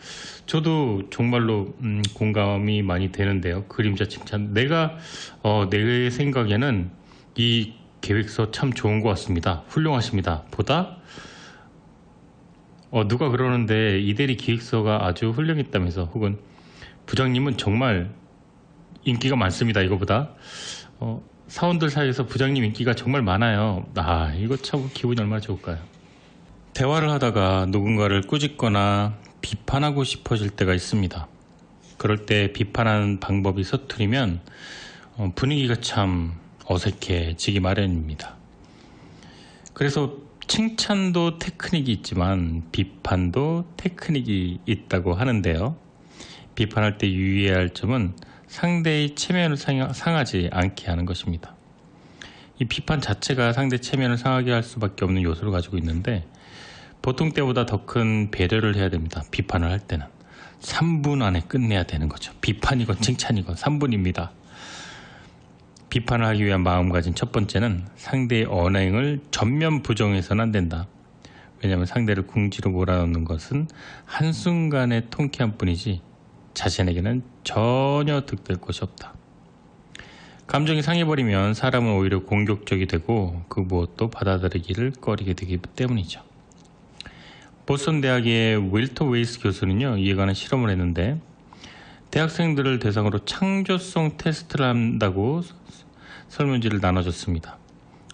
저도 정말로 공감이 많이 되는데요. 그림자 칭찬. 내 생각에는 이 계획서 참 좋은 것 같습니다. 훌륭하십니다. 보다 누가 그러는데 이대리 기획서가 아주 훌륭했다면서, 혹은 부장님은 정말 인기가 많습니다. 이거보다 사원들 사이에서 부장님 인기가 정말 많아요. 이거 참 기분이 얼마나 좋을까요? 대화를 하다가 누군가를 꾸짖거나 비판하고 싶어질 때가 있습니다. 그럴 때 비판하는 방법이 서투르면 분위기가 참 어색해지기 마련입니다. 그래서 칭찬도 테크닉이 있지만 비판도 테크닉이 있다고 하는데요. 비판할 때 유의해야 할 점은 상대의 체면을 상하지 않게 하는 것입니다. 이 비판 자체가 상대 체면을 상하게 할 수밖에 없는 요소를 가지고 있는데 보통 때보다 더 큰 배려를 해야 됩니다. 비판을 할 때는. 3분 안에 끝내야 되는 거죠. 비판이건 칭찬이건 3분입니다. 비판을 하기 위한 마음가짐 첫 번째는 상대의 언행을 전면 부정해서는 안 된다. 왜냐하면 상대를 궁지로 몰아넣는 것은 한순간의 통쾌한 뿐이지 자신에게는 전혀 득될 것이 없다. 감정이 상해버리면 사람은 오히려 공격적이 되고 그 무엇도 받아들이기를 꺼리게 되기 때문이죠. 보스턴 대학의 윌터 웨이스 교수는요, 이에 관한 실험을 했는데 대학생들을 대상으로 창조성 테스트를 한다고 설문지를 나눠줬습니다.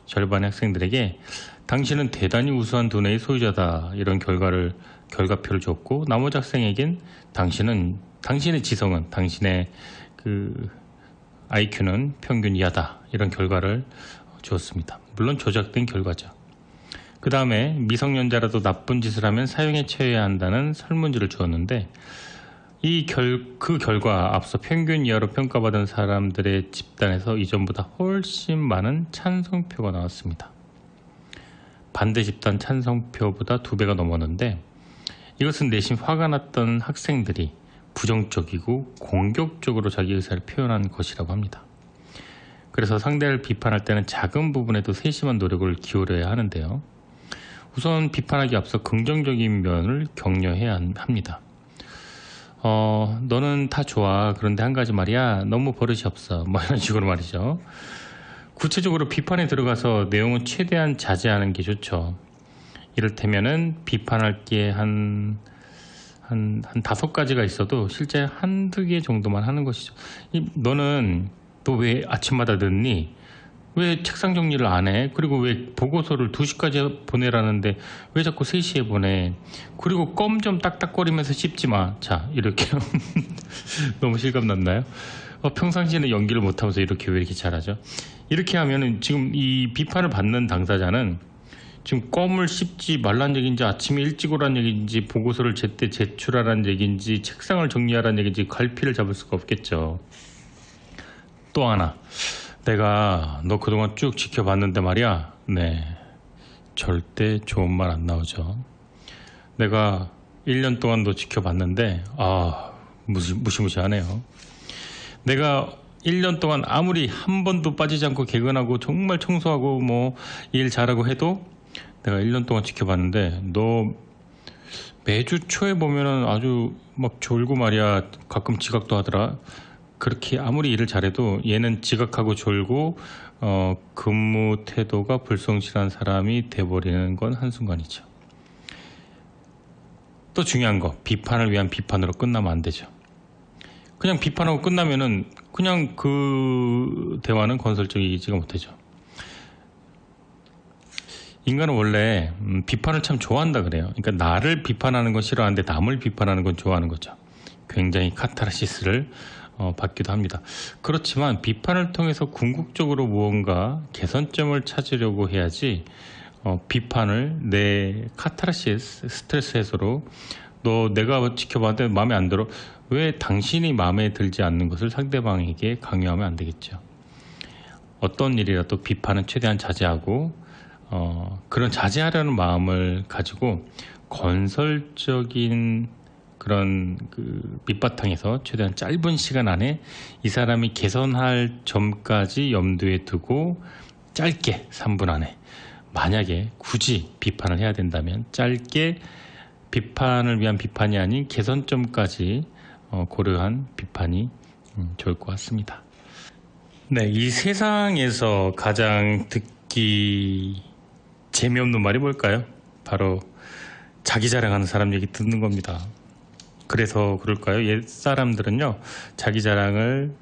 절반의 학생들에게 당신은 대단히 우수한 두뇌의 소유자다 이런 결과표를 줬고, 나머지 학생에겐 당신의 지성은, 당신의 IQ는 평균 이하다 이런 결과를 주었습니다. 물론 조작된 결과죠. 그 다음에 미성년자라도 나쁜 짓을 하면 사형에 처해야 한다는 설문지를 주었는데 그 결과 앞서 평균 이하로 평가받은 사람들의 집단에서 이전보다 훨씬 많은 찬성표가 나왔습니다. 반대 집단 찬성표보다 2배가 넘었는데 이것은 내심 화가 났던 학생들이 부정적이고 공격적으로 자기 의사를 표현한 것이라고 합니다. 그래서 상대를 비판할 때는 작은 부분에도 세심한 노력을 기울여야 하는데요. 우선 비판하기 앞서 긍정적인 면을 격려해야 합니다. 너는 다 좋아. 그런데 한 가지 말이야. 너무 버릇이 없어. 뭐 이런 식으로 말이죠. 구체적으로 비판에 들어가서 내용은 최대한 자제하는 게 좋죠. 이를테면은 비판할 게 한 5가지가 있어도 실제 1-2개 정도만 하는 것이죠. 너는 또 왜 아침마다 늦니? 왜 책상 정리를 안 해? 그리고 왜 보고서를 2시까지 보내라는데 왜 자꾸 3시에 보내? 그리고 껌 좀 딱딱거리면서 씹지 마. 자, 이렇게요. 너무 실감났나요? 평상시에는 연기를 못하면서 이렇게 왜 이렇게 잘하죠? 이렇게 하면은 지금 이 비판을 받는 당사자는 지금 껌을 씹지 말란 얘기인지, 아침에 일찍 오란 얘기인지, 보고서를 제때 제출하란 얘기인지, 책상을 정리하란 얘기인지 갈피를 잡을 수가 없겠죠. 또 하나, 내가 너 그동안 쭉 지켜봤는데 말이야. 네, 절대 좋은 말 안 나오죠. 내가 1년 동안 너 지켜봤는데 무시무시하네요. 내가 1년 동안 아무리 한 번도 빠지지 않고 개근하고 정말 청소하고 뭐 일 잘하고 해도 내가 1년 동안 지켜봤는데 너 매주 초에 보면은 아주 막 졸고 말이야. 가끔 지각도 하더라. 그렇게 아무리 일을 잘해도 얘는 지각하고 졸고 근무 태도가 불성실한 사람이 돼버리는 건 한순간이죠. 또 중요한 거, 비판을 위한 비판으로 끝나면 안 되죠. 그냥 비판하고 끝나면은 그냥 그 대화는 건설적이지가 못하죠. 인간은 원래 비판을 참 좋아한다 그래요. 그러니까 나를 비판하는 건 싫어하는데 남을 비판하는 건 좋아하는 거죠. 굉장히 카타르시스를 받기도 합니다. 그렇지만 비판을 통해서 궁극적으로 무언가 개선점을 찾으려고 해야지 비판을 내 카타르시스, 스트레스 해소로 내가 지켜봤는데 마음에 안 들어. 왜 당신이 마음에 들지 않는 것을 상대방에게 강요하면 안 되겠죠. 어떤 일이라도 비판은 최대한 자제하고 그런 자제하려는 마음을 가지고 건설적인 그런 밑바탕에서 최대한 짧은 시간 안에 이 사람이 개선할 점까지 염두에 두고 짧게 3분 안에, 만약에 굳이 비판을 해야 된다면 짧게 비판을 위한 비판이 아닌 개선점까지 고려한 비판이 좋을 것 같습니다. 네, 이 세상에서 가장 듣기 재미없는 말이 뭘까요? 바로 자기 자랑하는 사람 얘기 듣는 겁니다. 그래서 그럴까요? 옛 사람들은요, 자기 자랑을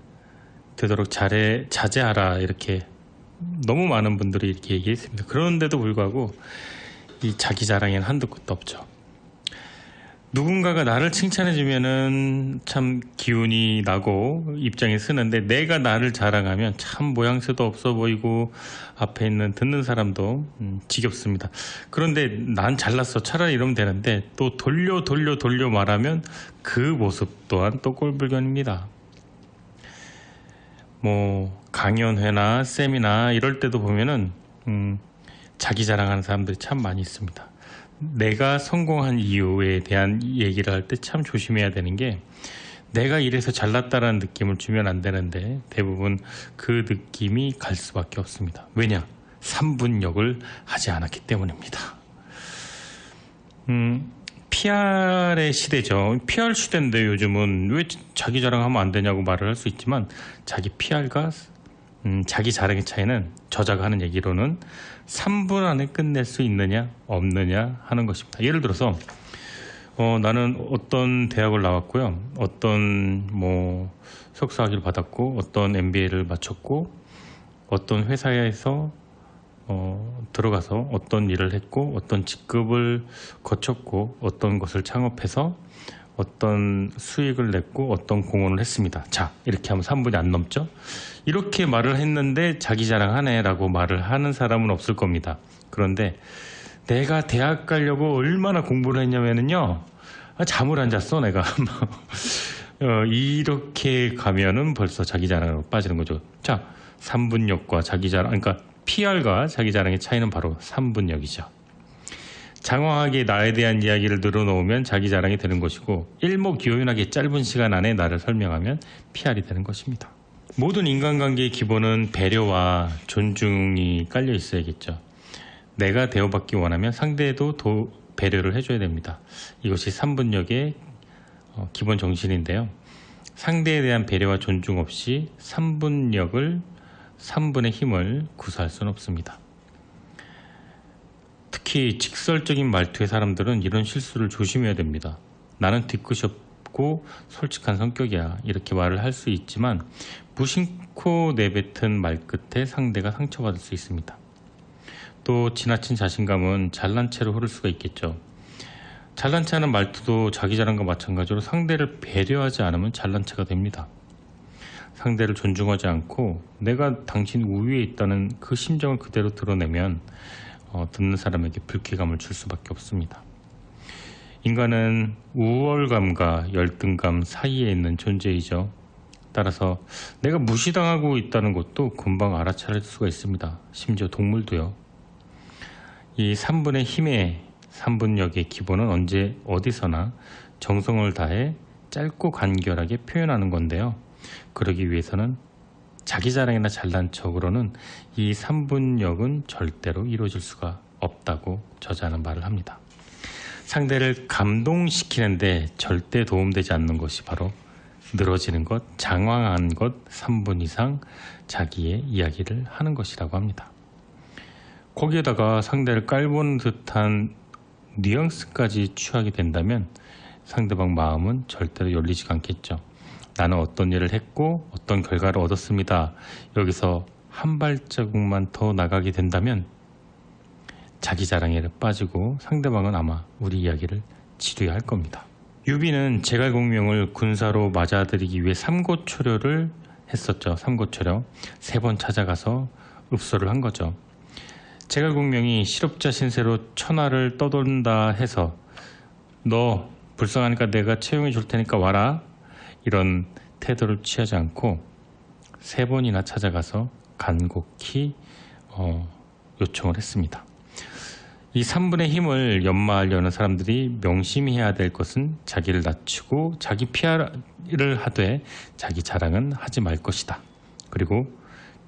되도록 자제하라 이렇게 너무 많은 분들이 이렇게 얘기했습니다. 그런데도 불구하고 이 자기 자랑에는 한도 끝도 없죠. 누군가가 나를 칭찬해주면은 참 기운이 나고 입장에 쓰는데, 내가 나를 자랑하면 참 모양새도 없어 보이고 앞에 있는 듣는 사람도 지겹습니다. 그런데 난 잘났어 차라리 이러면 되는데, 또 돌려 말하면 그 모습 또한 또 꼴불견입니다. 뭐 강연회나 세미나 이럴 때도 보면은 자기 자랑하는 사람들이 참 많이 있습니다. 내가 성공한 이유에 대한 얘기를 할 때 참 조심해야 되는 게, 내가 이래서 잘났다라는 느낌을 주면 안 되는데 대부분 그 느낌이 갈 수밖에 없습니다. 왜냐? 3분역을 하지 않았기 때문입니다. PR의 시대죠. PR 시대인데 요즘은 왜 자기 자랑하면 안 되냐고 말을 할 수 있지만, 자기 PR과 자기 자랑의 차이는 저자가 하는 얘기로는 3분 안에 끝낼 수 있느냐 없느냐 하는 것입니다. 예를 들어서 나는 어떤 대학을 나왔고요, 어떤 석사학위를 받았고, 어떤 MBA를 마쳤고, 어떤 회사에서 들어가서 어떤 일을 했고, 어떤 직급을 거쳤고, 어떤 것을 창업해서 어떤 수익을 냈고, 어떤 공헌을 했습니다. 자, 이렇게 하면 3분이 안 넘죠. 이렇게 말을 했는데 자기 자랑하네 라고 말을 하는 사람은 없을 겁니다. 그런데 내가 대학 가려고 얼마나 공부를 했냐면요, 잠을 안 잤어 내가. 이렇게 가면은 벌써 자기 자랑으로 빠지는 거죠. 자, 3분역과 자기 자랑, 그러니까 PR과 자기 자랑의 차이는 바로 3분역이죠. 장황하게 나에 대한 이야기를 늘어놓으면 자기 자랑이 되는 것이고, 일목요연하게 짧은 시간 안에 나를 설명하면 PR이 되는 것입니다. 모든 인간관계의 기본은 배려와 존중이 깔려 있어야겠죠. 내가 대우받기 원하면 상대에도 배려를 해줘야 됩니다. 이것이 3분역의 기본 정신인데요. 상대에 대한 배려와 존중 없이 3분의 힘을 구사할 수는 없습니다. 특히 직설적인 말투의 사람들은 이런 실수를 조심해야 됩니다. 나는 뒤끝이 없고 솔직한 성격이야, 이렇게 말을 할 수 있지만 무심코 내뱉은 말 끝에 상대가 상처받을 수 있습니다. 또 지나친 자신감은 잘난 체로 흐를 수가 있겠죠. 잘난 체하는 말투도 자기 자랑과 마찬가지로 상대를 배려하지 않으면 잘난 체가 됩니다. 상대를 존중하지 않고 내가 당신 우위에 있다는 그 심정을 그대로 드러내면 듣는 사람에게 불쾌감을 줄 수밖에 없습니다. 인간은 우월감과 열등감 사이에 있는 존재이죠. 따라서 내가 무시당하고 있다는 것도 금방 알아차릴 수가 있습니다. 심지어 동물도요. 이 3분의 힘의 3분역의 기본은 언제 어디서나 정성을 다해 짧고 간결하게 표현하는 건데요. 그러기 위해서는 자기 자랑이나 잘난 척으로는 이 3분역은 절대로 이루어질 수가 없다고 저자는 말을 합니다. 상대를 감동시키는데 절대 도움되지 않는 것이 바로 늘어지는 것, 장황한 것, 3분 이상 자기의 이야기를 하는 것이라고 합니다. 거기에다가 상대를 깔보는 듯한 뉘앙스까지 취하게 된다면 상대방 마음은 절대로 열리지가 않겠죠. 나는 어떤 일을 했고 어떤 결과를 얻었습니다. 여기서 한 발자국만 더 나가게 된다면 자기 자랑에 빠지고 상대방은 아마 우리 이야기를 지루해 할 겁니다. 유비는 제갈공명을 군사로 맞아들이기 위해 삼고초려를 했었죠. 삼고초려 3번 찾아가서 읍소를 한 거죠. 제갈공명이 실업자 신세로 천하를 떠돈다 해서 너 불쌍하니까 내가 채용해 줄 테니까 와라, 이런 태도를 취하지 않고 3번이나 찾아가서 간곡히 요청을 했습니다. 이 3분의 힘을 연마하려는 사람들이 명심해야 될 것은 자기를 낮추고 자기 PR을 하되 자기 자랑은 하지 말 것이다. 그리고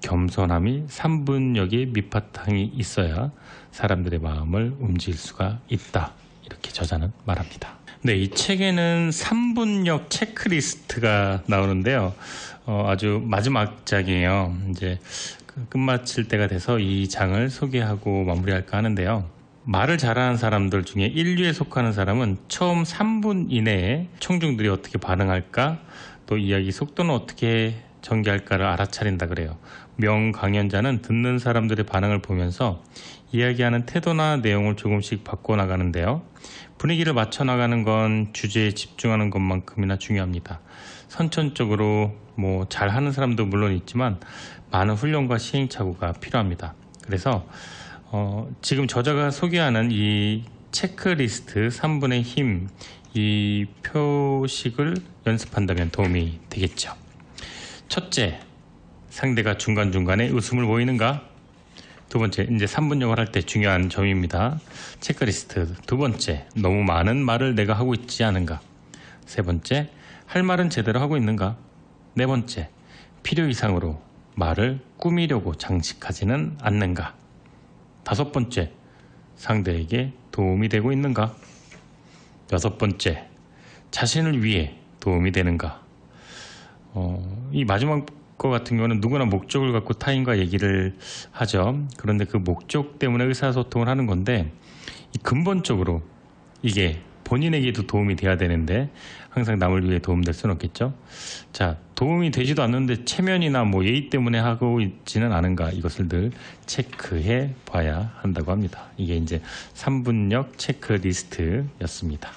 겸손함이 3분역의 밑바탕이 있어야 사람들의 마음을 움직일 수가 있다. 이렇게 저자는 말합니다. 네, 이 책에는 3분역 체크리스트가 나오는데요. 아주 마지막 장이에요. 이제 끝마칠 때가 돼서 이 장을 소개하고 마무리할까 하는데요. 말을 잘하는 사람들 중에 1류에 속하는 사람은 처음 3분 이내에 청중들이 어떻게 반응할까, 또 이야기 속도는 어떻게 전개할까를 알아차린다 그래요. 명강연자는 듣는 사람들의 반응을 보면서 이야기하는 태도나 내용을 조금씩 바꿔나가는데요. 분위기를 맞춰나가는 건 주제에 집중하는 것만큼이나 중요합니다. 선천적으로 잘하는 사람도 물론 있지만 많은 훈련과 시행착오가 필요합니다. 그래서 지금 저자가 소개하는 이 체크리스트 3분의 힘, 이 표식을 연습한다면 도움이 되겠죠. 첫째, 상대가 중간중간에 웃음을 보이는가? 두 번째, 이제 3분역을 할 때 중요한 점입니다. 체크리스트. 두 번째, 너무 많은 말을 내가 하고 있지 않은가. 세 번째, 할 말은 제대로 하고 있는가. 네 번째, 필요 이상으로 말을 꾸미려고 장식하지는 않는가. 다섯 번째, 상대에게 도움이 되고 있는가. 여섯 번째, 자신을 위해 도움이 되는가. 이 마지막 거 같은 경우는 누구나 목적을 갖고 타인과 얘기를 하죠. 그런데 그 목적 때문에 의사소통을 하는 건데, 이 근본적으로 이게 본인에게도 도움이 돼야 되는데 항상 남을 위해 도움될 수는 없겠죠. 자, 도움이 되지도 않는데 체면이나 뭐 예의 때문에 하고 있지는 않은가, 이것을 늘 체크해 봐야 한다고 합니다. 이게 이제 3분역 체크리스트였습니다.